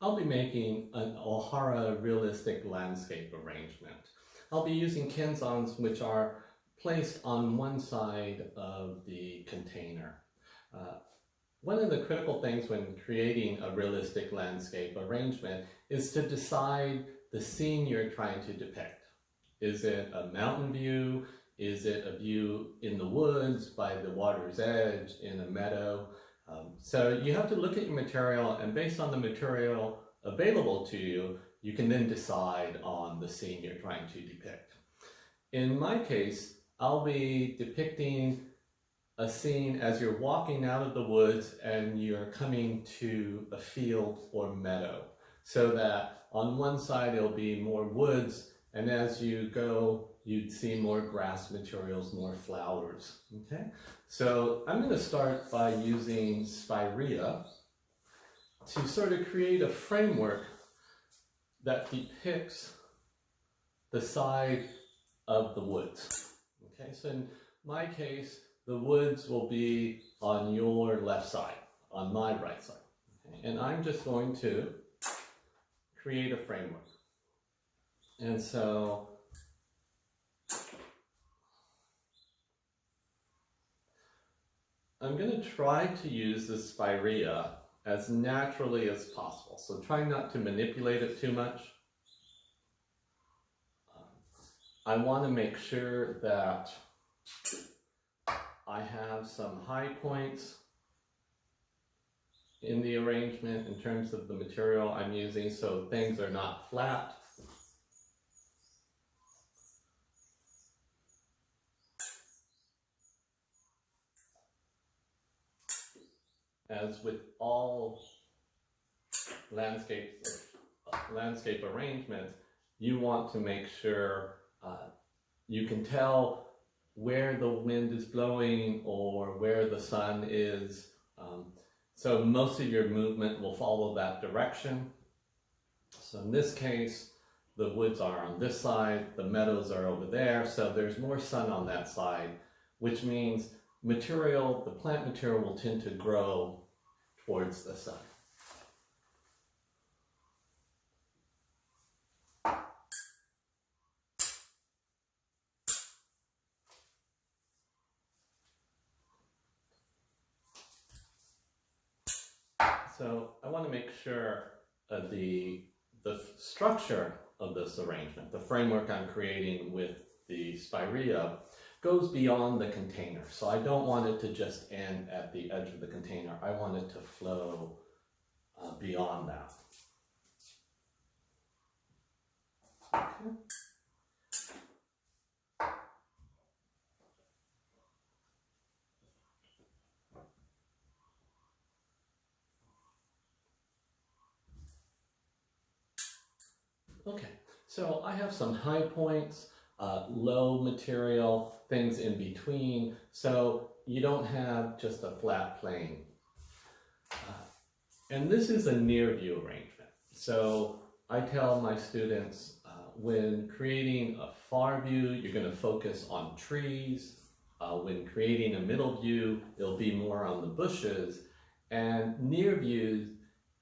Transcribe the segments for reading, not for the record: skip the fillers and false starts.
I'll be making an Ohara realistic landscape arrangement. I'll be using kenzans which are placed on one side of the container. Uh, One of the critical things when creating a realistic landscape arrangement is to decide the scene you're trying to depict. Is it a mountain view? Is it a view in the woods, by the water's edge, in a meadow? So you have to look at your material, and based on the material available to you, you can then decide on the scene you're trying to depict. In my case, I'll be depicting a scene as you're walking out of the woods and you're coming to a field or meadow, so that on one side it'll be more woods, and as you go you'd see more grass materials, more flowers. Okay, so I'm going to start by using Spirea to sort of create a framework that depicts the side of the woods. Okay, so in my case, the woods will be on your left side, on my right side. Okay? And I'm just going to create a framework. And so I'm going to try to use the Spirea as naturally as possible. So try not to manipulate it too much. I want to make sure that I have some high points in the arrangement in terms of the material I'm using, so things are not flat. As with all landscape arrangements, you want to make sure you can tell where the wind is blowing or where the sun is. So most of your movement will follow that direction. So in this case, the woods are on this side, the meadows are over there, so there's more sun on that side, which means the plant material will tend to grow towards the sun. So I want to make sure the structure of this arrangement, the framework I'm creating with the Spirea, goes beyond the container. So I don't want it to just end at the edge of the container. I want it to flow beyond that. Okay. Okay, so I have some high points, low material, things in between, so you don't have just a flat plane. And this is a near view arrangement. So I tell my students when creating a far view, you're going to focus on trees. When creating a middle view, it'll be more on the bushes. And near views,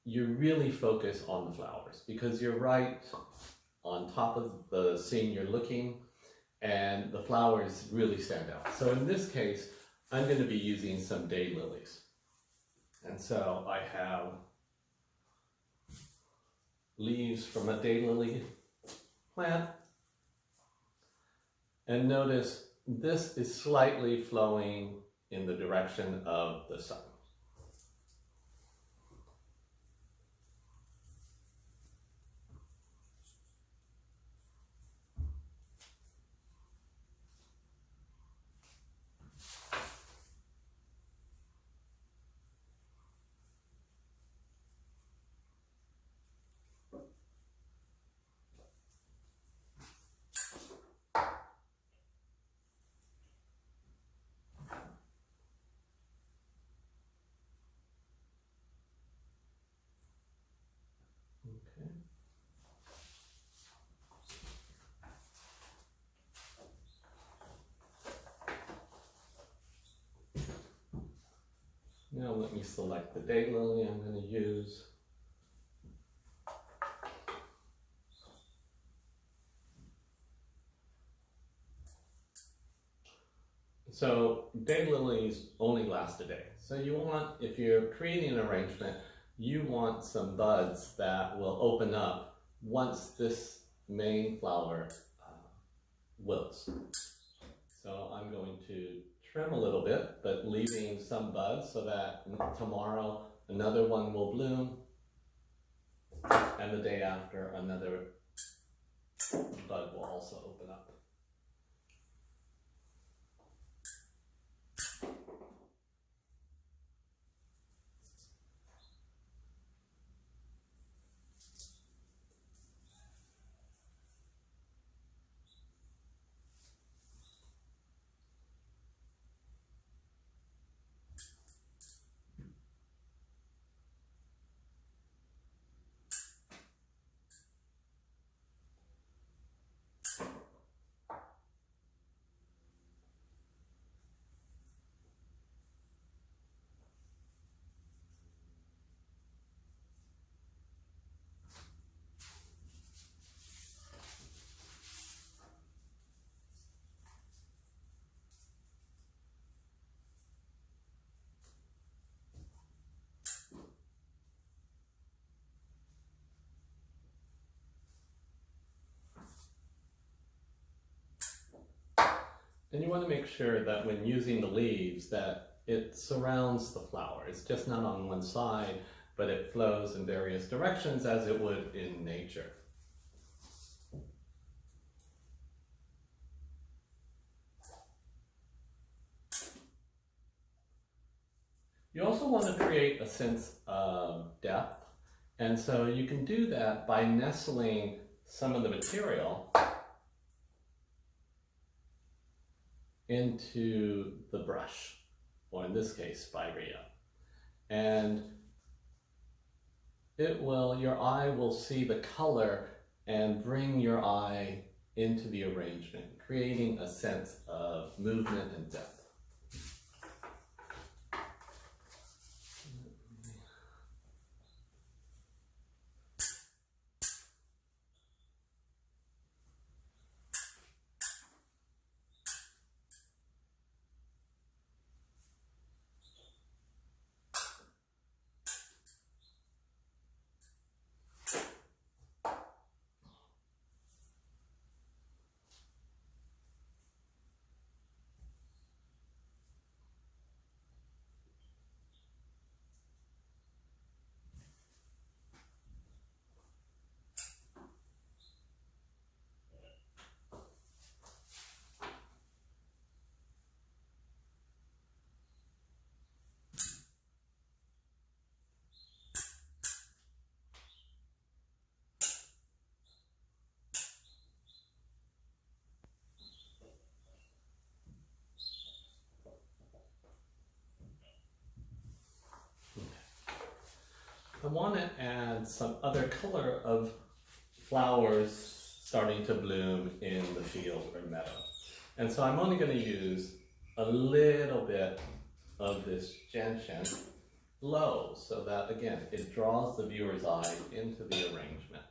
you really focus on the flowers because you're right on top of the scene you're looking, and the flowers really stand out. So in this case, I'm going to be using some daylilies. And so I have leaves from a daylily plant. And notice this is slightly flowing in the direction of the sun. Okay. Now let me select the daylily I'm going to use. So daylilies only last a day. So you want, if you're creating an arrangement, you want some buds that will open up once this main flower wilts. So I'm going to trim a little bit, but leaving some buds so that tomorrow another one will bloom, and the day after another bud will also open up. And you want to make sure that when using the leaves that it surrounds the flower. It's just not on one side, but it flows in various directions as it would in nature. You also want to create a sense of depth, and so you can do that by nestling some of the material into the brush, or in this case, spirea. And it will, your eye will see the color and bring your eye into the arrangement, creating a sense of movement and depth. I want to add some other color of flowers starting to bloom in the field or meadow. And so I'm only going to use a little bit of this gentian low so that, again, it draws the viewer's eye into the arrangement.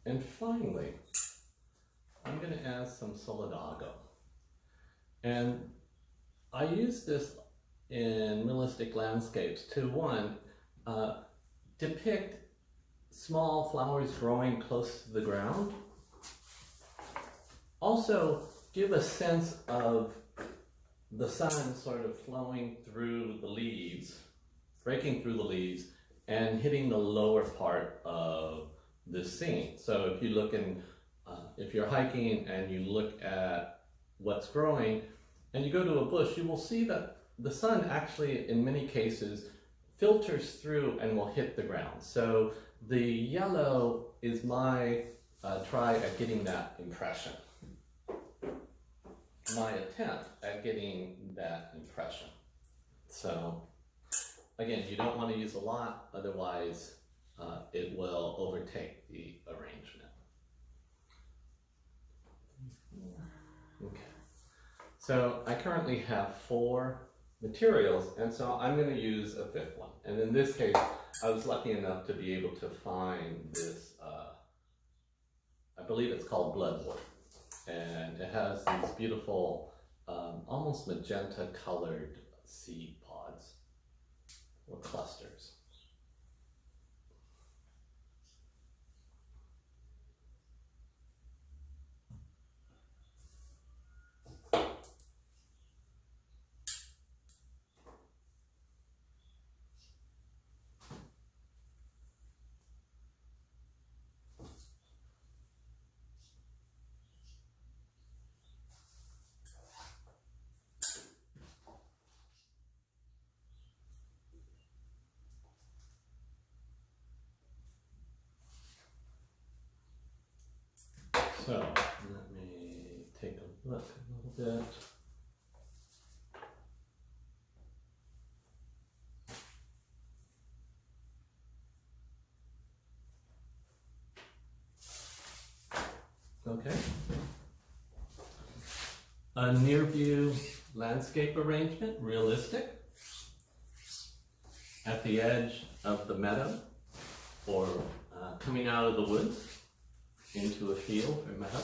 And finally, I'm going to add some solidago. And I use this in realistic landscapes to, one, depict small flowers growing close to the ground. Also, give a sense of the sun sort of flowing through the leaves, breaking through the leaves, and hitting the lower part of this scene. So if you look in, if you're hiking and you look at what's growing and you go to a bush, you will see that the sun actually, in many cases, filters through and will hit the ground. So the yellow is my try at getting that impression. My attempt at getting that impression. So again, you don't want to use a lot, otherwise it will overtake the arrangement. Okay. So I currently have 4 materials, and so I'm going to use a 5th one. And in this case, I was lucky enough to be able to find this, I believe it's called bloodwort. And it has these beautiful, almost magenta colored seed pods or clusters. So let me take a look a little bit. Okay. A near view landscape arrangement, realistic. At the edge of the meadow, or coming out of the woods into a field or meadow.